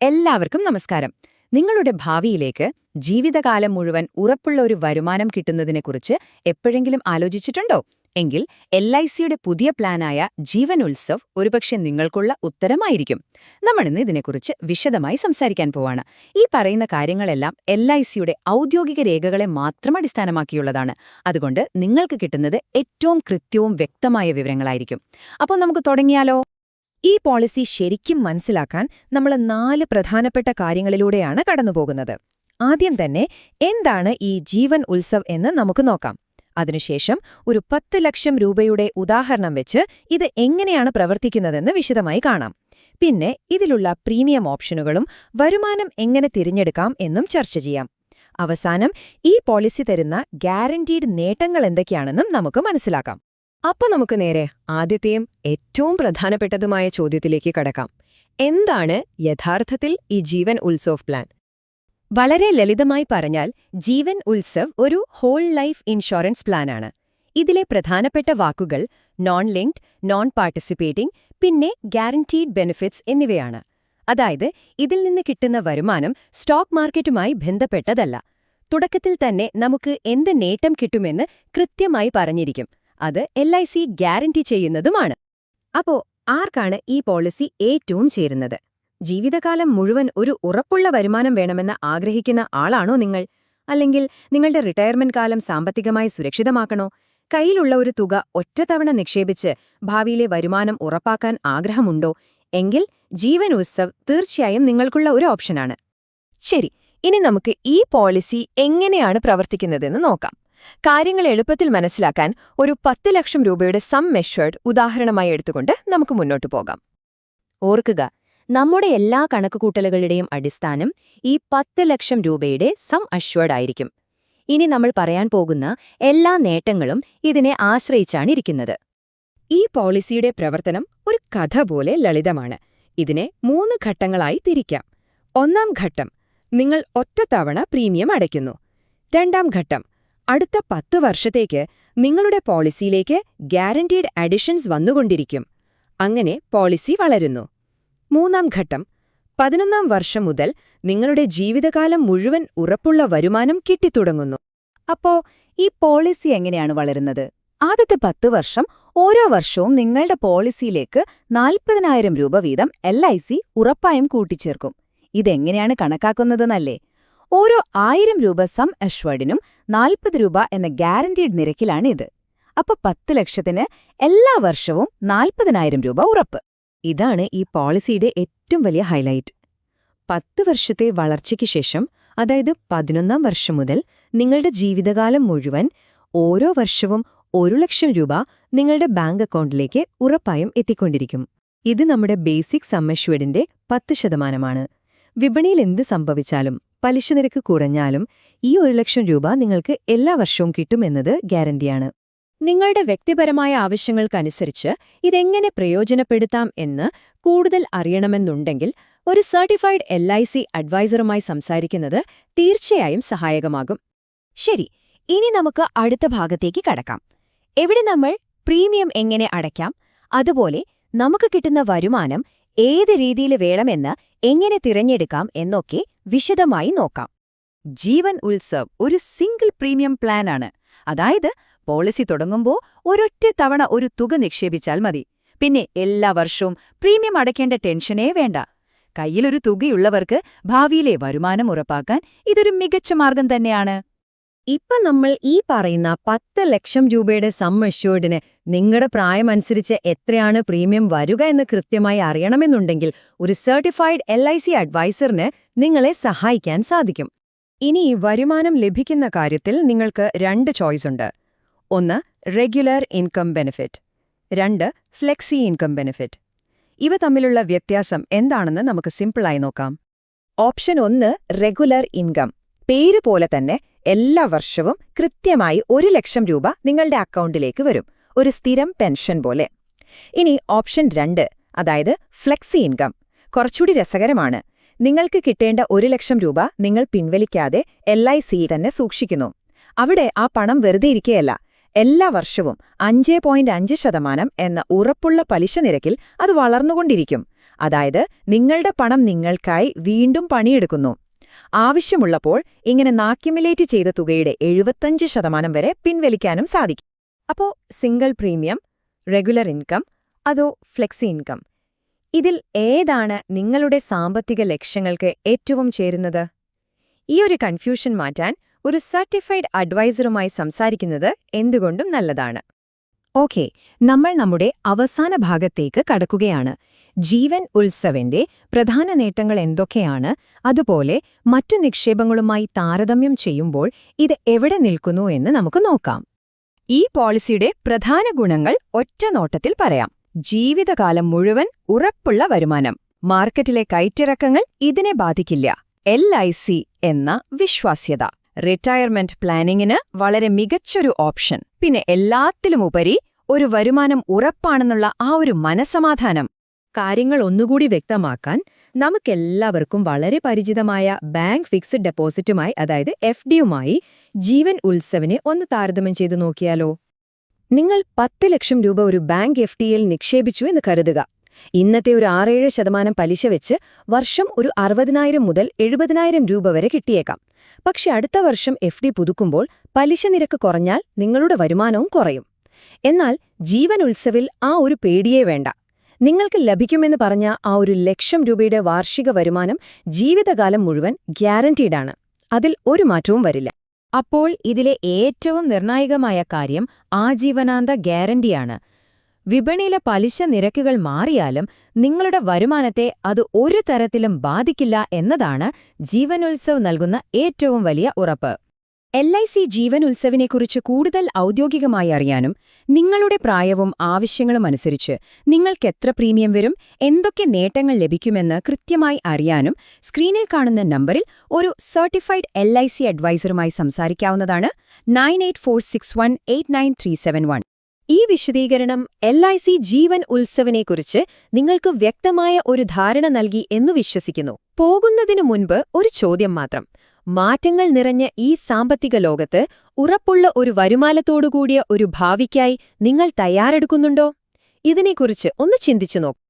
എല്ലാവർക്കും നമസ്കാരം. നിങ്ങളുടെ ഭാവിയിലേക്ക് ജീവിതകാലം മുഴുവൻ ഉറപ്പുള്ള ഒരു വരുമാനം കിട്ടുന്നതിനെക്കുറിച്ച് എപ്പോഴെങ്കിലും ആലോചിച്ചിട്ടുണ്ടോ? എങ്കിൽ LICയുടെ പുതിയ പ്ലാനായ ജീവൻ ഉത്സവ് ഒരുപക്ഷെ നിങ്ങൾക്കുള്ള ഉത്തരമായിരിക്കും. നമ്മളിന്ന് ഇതിനെക്കുറിച്ച് വിശദമായി സംസാരിക്കാൻ പോവാണ്. ഈ പറയുന്ന കാര്യങ്ങളെല്ലാം LICയുടെ ഔദ്യോഗിക രേഖകളെ മാത്രം അടിസ്ഥാനമാക്കിയുള്ളതാണ്. അതുകൊണ്ട് നിങ്ങൾക്ക് കിട്ടുന്നത് ഏറ്റവും കൃത്യവും വ്യക്തമായ വിവരങ്ങളായിരിക്കും. അപ്പോൾ നമുക്ക് തുടങ്ങിയാലോ? ഈ പോളിസി ശരിക്കും മനസ്സിലാക്കാൻ നമ്മൾ 4 പ്രധാനപ്പെട്ട കാര്യങ്ങളിലൂടെയാണ് കടന്നുപോകുന്നത്. ആദ്യം തന്നെ എന്താണ് ഈ ജീവൻ ഉത്സവ് എന്ന് നമുക്ക് നോക്കാം. അതിനുശേഷം ഒരു 10 ലക്ഷം രൂപയുടെ ഉദാഹരണം വെച്ച് ഇത് എങ്ങനെയാണ് പ്രവർത്തിക്കുന്നതെന്ന് വിശദമായി കാണാം. പിന്നെ ഇതിലുള്ള പ്രീമിയം ഓപ്ഷനുകളും വരുമാനം എങ്ങനെ തിരഞ്ഞെടുക്കാം എന്നും ചർച്ച ചെയ്യാം. അവസാനം ഈ പോളിസി തരുന്ന ഗ്യാരണ്ടീഡ് നേട്ടങ്ങൾ എന്തൊക്കെയാണെന്നും നമുക്ക് മനസ്സിലാക്കാം. അപ്പൊ നമുക്ക് നേരെ ആദ്യത്തെയും ഏറ്റവും പ്രധാനപ്പെട്ടതുമായ ചോദ്യത്തിലേക്ക് കടക്കാം. എന്താണ് യഥാർത്ഥത്തിൽ ഈ ജീവൻ ഉത്സവ് പ്ലാൻ? വളരെ ലളിതമായി പറഞ്ഞാൽ ജീവൻ ഉത്സവ് ഒരു ഹോൾ ലൈഫ് ഇൻഷുറൻസ് പ്ലാനാണ്. ഇതിലെ പ്രധാനപ്പെട്ട വാക്കുകൾ നോൺ ലിങ്ക്ഡ്, നോൺ പാർട്ടിസിപ്പേറ്റിംഗ്, പിന്നെ ഗ്യാരണ്ടീഡ് ബെനിഫിറ്റ്സ് എന്നിവയാണ്. അതായത് ഇതിൽ നിന്ന് കിട്ടുന്ന വരുമാനം സ്റ്റോക്ക് മാർക്കറ്റുമായി ബന്ധപ്പെട്ടതല്ല. തുടക്കത്തിൽ തന്നെ നമുക്ക് എന്ത് നേട്ടം കിട്ടുമെന്ന് കൃത്യമായി പറഞ്ഞിരിക്കും. അത് LIC ഗ്യാരണ്ടി ചെയ്യുന്നതുമാണ്. അപ്പോ ആർക്കാണ് ഈ പോളിസി ഏറ്റവും ചേരുന്നത്? ജീവിതകാലം മുഴുവൻ ഒരു ഉറപ്പുള്ള വരുമാനം വേണമെന്ന് ആഗ്രഹിക്കുന്ന ആളാണോ നിങ്ങൾ? അല്ലെങ്കിൽ നിങ്ങളുടെ റിട്ടയർമെന്റ് കാലം സാമ്പത്തികമായി സുരക്ഷിതമാക്കണോ? കയ്യിലുള്ള ഒരു തുക ഒറ്റത്തവണ നിക്ഷേപിച്ച് ഭാവിയിലെ വരുമാനം ഉറപ്പാക്കാൻ ആഗ്രഹമുണ്ടോ? എങ്കിൽ ജീവൻ ഉത്സവ് തീർച്ചയായും നിങ്ങൾക്കുള്ള ഒരു ഓപ്ഷനാണ്. ശരി, ഇനി നമുക്ക് ഈ പോളിസി എങ്ങനെയാണ് പ്രവർത്തിക്കുന്നതെന്ന് നോക്കാം. കാര്യങ്ങൾ എളുപ്പത്തിൽ മനസ്സിലാക്കാൻ ഒരു 10 ലക്ഷം രൂപയുടെ സം മെഷേർഡ് ഉദാഹരണമായി എടുത്തുകൊണ്ട് നമുക്ക് മുന്നോട്ടു പോകാം. ഓർക്കുക, നമ്മുടെ എല്ലാ കണക്കുകൂട്ടലുകളുടെയും അടിസ്ഥാനം ഈ 10 ലക്ഷം രൂപയുടെ സം അഷ്വേർഡ് ആയിരിക്കും. ഇനി നമ്മൾ പറയാൻ പോകുന്ന എല്ലാ നേട്ടങ്ങളും ഇതിനെ ആശ്രയിച്ചാണിരിക്കുന്നത്. ഈ പോളിസിയുടെ പ്രവർത്തനം ഒരു കഥ പോലെ ലളിതമാണ്. ഇതിനെ 3 ഘട്ടങ്ങളായി തിരിക്കാം. ഒന്നാം ഘട്ടം, നിങ്ങൾ ഒറ്റത്തവണ പ്രീമിയം അടയ്ക്കുന്നു. രണ്ടാം ഘട്ടം, അടുത്ത 10 വർഷത്തേക്ക് നിങ്ങളുടെ പോളിസിയിലേക്ക് ഗ്യാരണ്ടീഡ് അഡിഷൻസ് വന്നുകൊണ്ടിരിക്കും. അങ്ങനെ പോളിസി വളരുന്നു. മൂന്നാം ഘട്ടം, 11ാം വർഷം മുതൽ നിങ്ങളുടെ ജീവിതകാലം മുഴുവൻ ഉറപ്പുള്ള വരുമാനം കിട്ടിത്തുടങ്ങുന്നു. അപ്പോ ഈ പോളിസി എങ്ങനെയാണ് വളരുന്നത്? ആദ്യത്തെ 10 വർഷം ഓരോ വർഷവും നിങ്ങളുടെ പോളിസിയിലേക്ക് 40,000 രൂപ വീതം LIC ഉറപ്പായും കൂട്ടിച്ചേർക്കും. ഇതെങ്ങനെയാണ് കണക്കാക്കുന്നതെന്നല്ലേ? ഓരോ 1000 രൂപ സം അഷ്വേർഡിനും 40 രൂപ എന്ന ഗ്യാരണ്ടീഡ് നിരക്കിലാണ് ഇത്. അപ്പൊ 10 ലക്ഷത്തിന് എല്ലാ വർഷവും 40,000 രൂപ ഉറപ്പ്. ഇതാണ് ഈ പോളിസിയുടെ ഏറ്റവും വലിയ ഹൈലൈറ്റ്. 10 വർഷത്തെ വളർച്ചയ്ക്ക് ശേഷം, അതായത് 11ാം വർഷം മുതൽ നിങ്ങളുടെ ജീവിതകാലം മുഴുവൻ ഓരോ വർഷവും 1 ലക്ഷം രൂപ നിങ്ങളുടെ ബാങ്ക് അക്കൗണ്ടിലേക്ക് ഉറപ്പായും എത്തിക്കൊണ്ടിരിക്കും. ഇത് നമ്മുടെ ബേസിക് സം അഷ്വേർഡിന്റെ 10%. വിപണിയിൽ എന്ത് സംഭവിച്ചാലും, പലിശ നിരക്ക് കുറഞ്ഞാലും ഈ 1 ലക്ഷം രൂപ നിങ്ങൾക്ക് എല്ലാ വർഷവും കിട്ടുമെന്നത് ഗ്യാരണ്ടിയാണ്. നിങ്ങളുടെ വ്യക്തിപരമായ ആവശ്യങ്ങൾക്കനുസരിച്ച് ഇതെങ്ങനെ പ്രയോജനപ്പെടുത്താം എന്ന് കൂടുതൽ അറിയണമെന്നുണ്ടെങ്കിൽ ഒരു സർട്ടിഫൈഡ് LIC അഡ്വൈസറുമായി സംസാരിക്കുന്നത് തീർച്ചയായും സഹായകമാകും. ശരി, ഇനി നമുക്ക് അടുത്ത ഭാഗത്തേക്ക് കടക്കാം. എവിടെ നമ്മൾ പ്രീമിയം എങ്ങനെ അടയ്ക്കാം, അതുപോലെ നമുക്ക് കിട്ടുന്ന വരുമാനം ഏത് രീതിയിൽ വേണമെന്ന് എങ്ങനെ തിരഞ്ഞെടുക്കാം എന്നൊക്കെ വിശദമായി നോക്കാം. ജീവൻ ഉത്സവ് ഒരു സിംഗിൾ പ്രീമിയം പ്ലാനാണ്. അതായത് പോളിസി തുടങ്ങുമ്പോൾ ഒരൊറ്റ തവണ ഒരു തുക നിക്ഷേപിച്ചാൽ മതി. പിന്നെ എല്ലാ വർഷവും പ്രീമിയം അടയ്ക്കേണ്ട ടെൻഷനേ വേണ്ട. കയ്യിലൊരു തുകയുള്ളവർക്ക് ഭാവിയിലെ വരുമാനം ഉറപ്പാക്കാൻ ഇതൊരു മികച്ച മാർഗം തന്നെയാണ്. ഇപ്പൊ നമ്മൾ ഈ പറയുന്ന 10 ലക്ഷം രൂപയുടെ സം അഷ്വേർഡിന് നിങ്ങളുടെ പ്രായമനുസരിച്ച് എത്രയാണ് പ്രീമിയം വരിക എന്ന് കൃത്യമായി അറിയണമെന്നുണ്ടെങ്കിൽ ഒരു സർട്ടിഫൈഡ് LIC അഡ്വൈസറിന് നിങ്ങളെ സഹായിക്കാൻ സാധിക്കും. ഇനി വരുമാനം ലഭിക്കുന്ന കാര്യത്തിൽ നിങ്ങൾക്ക് 2 ചോയ്സ് ഉണ്ട്. ഒന്ന് regular income benefit, 2 flexi income benefit. ഇവ തമ്മിലുള്ള വ്യത്യാസം എന്താണെന്ന് നമുക്ക് സിമ്പിളായി നോക്കാം. Option 1 regular income. പേര് പോലെ തന്നെ എല്ലാ വർഷവും കൃത്യമായി 1 ലക്ഷം രൂപ നിങ്ങളുടെ അക്കൗണ്ടിലേക്ക് വരും, ഒരു സ്ഥിരം പെൻഷൻ പോലെ. ഇനി ഓപ്ഷൻ 2, അതായത് ഫ്ലെക്സി ഇൻകം, കുറച്ചുകൂടി രസകരമാണ്. നിങ്ങൾക്ക് കിട്ടേണ്ട 1 ലക്ഷം രൂപ നിങ്ങൾ പിൻവലിക്കാതെ LIC തന്നെ സൂക്ഷിക്കുന്നു. അവിടെ ആ പണം വെറുതെ ഇരിക്കുകയല്ല, എല്ലാ വർഷവും 5.5% എന്ന ഉറപ്പുള്ള പലിശ നിരക്കിൽ അത് വളർന്നുകൊണ്ടിരിക്കും. അതായത് നിങ്ങളുടെ പണം നിങ്ങൾക്കായി വീണ്ടും പണിയെടുക്കുന്നു. ആവശ്യമുള്ളപ്പോൾ ഇങ്ങനെ നാക്യുമുലേറ്റ് ചെയ്ത തുകയുടെ 75% വരെ പിൻവലിക്കാനും സാധിക്കും. അപ്പോ സിംഗിൾ പ്രീമിയം, റെഗുലർ ഇൻകം അതോ ഫ്ലെക്സി ഇൻകം, ഇതിൽ ഏതാണ് നിങ്ങളുടെ സാമ്പത്തിക ലക്ഷ്യങ്ങൾക്ക് ഏറ്റവും ചേരുന്നത്? ഈ ഒരു കൺഫ്യൂഷൻ മാറ്റാൻ ഒരു സർട്ടിഫൈഡ് അഡ്വൈസറുമായി സംസാരിക്കുന്നത് എന്തുകൊണ്ടും നല്ലതാണ്. ഓക്കെ, നമ്മൾ നമ്മുടെ അവസാന ഭാഗത്തേക്ക് കടക്കുകയാണ്. ജീവൻ ഉത്സവിന്റെ പ്രധാന നേട്ടങ്ങൾ എന്തൊക്കെയാണ്, അതുപോലെ മറ്റു നിക്ഷേപങ്ങളുമായി താരതമ്യം ചെയ്യുമ്പോൾ ഇത് എവിടെ നിൽക്കുന്നു എന്ന് നമുക്ക് നോക്കാം. ഈ പോളിസിയുടെ പ്രധാന ഗുണങ്ങൾ ഒറ്റ നോട്ടത്തിൽ പറയാം. ജീവിതകാലം മുഴുവൻ ഉറപ്പുള്ള വരുമാനം. മാർക്കറ്റിലെ കയറ്റിറക്കങ്ങൾ ഇതിനെ ബാധിക്കില്ല. LIC എന്ന വിശ്വാസ്യത. റിട്ടയർമെന്റ് പ്ലാനിങ്ങിന് വളരെ മികച്ചൊരു ഓപ്ഷൻ. പിന്നെ എല്ലാത്തിലുമുപരി ഒരു വരുമാനം ഉറപ്പാണെന്നുള്ള ആ ഒരു മനസമാധാനം. കാര്യങ്ങൾ ഒന്നുകൂടി വ്യക്തമാക്കാൻ നമുക്കെല്ലാവർക്കും വളരെ പരിചിതമായ ബാങ്ക് ഫിക്സഡ് ഡെപ്പോസിറ്റുമായി, അതായത് FDയുമായി ജീവൻ ഉത്സവിനെ ഒന്ന് താരതമ്യം ചെയ്തു നോക്കിയാലോ? നിങ്ങൾ 10 ലക്ഷം രൂപ ഒരു ബാങ്ക് FDയിൽ നിക്ഷേപിച്ചു എന്ന് കരുതുക. ഇന്നത്തെ ഒരു 6-7% പലിശ വെച്ച് വർഷം ഒരു 60,000 മുതൽ 70,000 രൂപ വരെ കിട്ടിയേക്കാം. പക്ഷെ അടുത്ത വർഷം FD പുതുക്കുമ്പോൾ പലിശ നിരക്ക് കുറഞ്ഞാൽ നിങ്ങളുടെ വരുമാനവും കുറയും. എന്നാൽ ജീവൻ ഉത്സവിൽ ആ ഒരു പേടിയേ വേണ്ട. നിങ്ങൾക്ക് ലഭിക്കുമെന്ന് പറഞ്ഞ ആ 1,00,000 രൂപയുടെ വാർഷിക വരുമാനം ജീവിതകാലം മുഴുവൻ ഗ്യാരണ്ടീഡാണ്. അതിൽ ഒരു മാറ്റവും വരില്ല. അപ്പോൾ ഇതിലെ ഏറ്റവും നിർണായകമായ കാര്യം ആജീവനാന്ത ഗ്യാരണ്ടിയാണ്. വിപണിയിലെ പലിശ നിരക്കുകൾ മാറിയാലും നിങ്ങളുടെ വരുമാനത്തെ അത് ഒരു തരത്തിലും ബാധിക്കില്ല എന്നതാണ് ജീവൻ ഉത്സവ് നൽകുന്ന ഏറ്റവും വലിയ ഉറപ്പ്. LIC ജീവൻ ഉത്സവിനെക്കുറിച്ച് കൂടുതൽ ഔദ്യോഗികമായി അറിയാനും നിങ്ങളുടെ പ്രായവും ആവശ്യങ്ങളും അനുസരിച്ച് നിങ്ങൾക്കെത്ര പ്രീമിയം വരും, എന്തൊക്കെ നേട്ടങ്ങൾ ലഭിക്കുമെന്ന് കൃത്യമായി അറിയാനും സ്ക്രീനിൽ കാണുന്ന നമ്പറിൽ ഒരു സർട്ടിഫൈഡ് LIC അഡ്വൈസറുമായി സംസാരിക്കാവുന്നതാണ്. 9846189371. ഈ വിശദീകരണം LIC ജീവൻ ഉത്സവിനെക്കുറിച്ച് നിങ്ങൾക്ക് വ്യക്തമായ ഒരു ധാരണ നൽകി എന്നു വിശ്വസിക്കുന്നു. പോകുന്നതിനു മുൻപ് ഒരു ചോദ്യം മാത്രം. മാറ്റങ്ങൾ നിറഞ്ഞ ഈ സാമ്പത്തിക ലോകത്ത് ഉറപ്പുള്ള ഒരു വരുമാനത്തോടുകൂടിയ ഒരു ഭാവിക്കായി നിങ്ങൾ തയ്യാറെടുക്കുന്നുണ്ടോ? ഇതിനെക്കുറിച്ച് ഒന്ന് ചിന്തിച്ചു നോക്കൂ.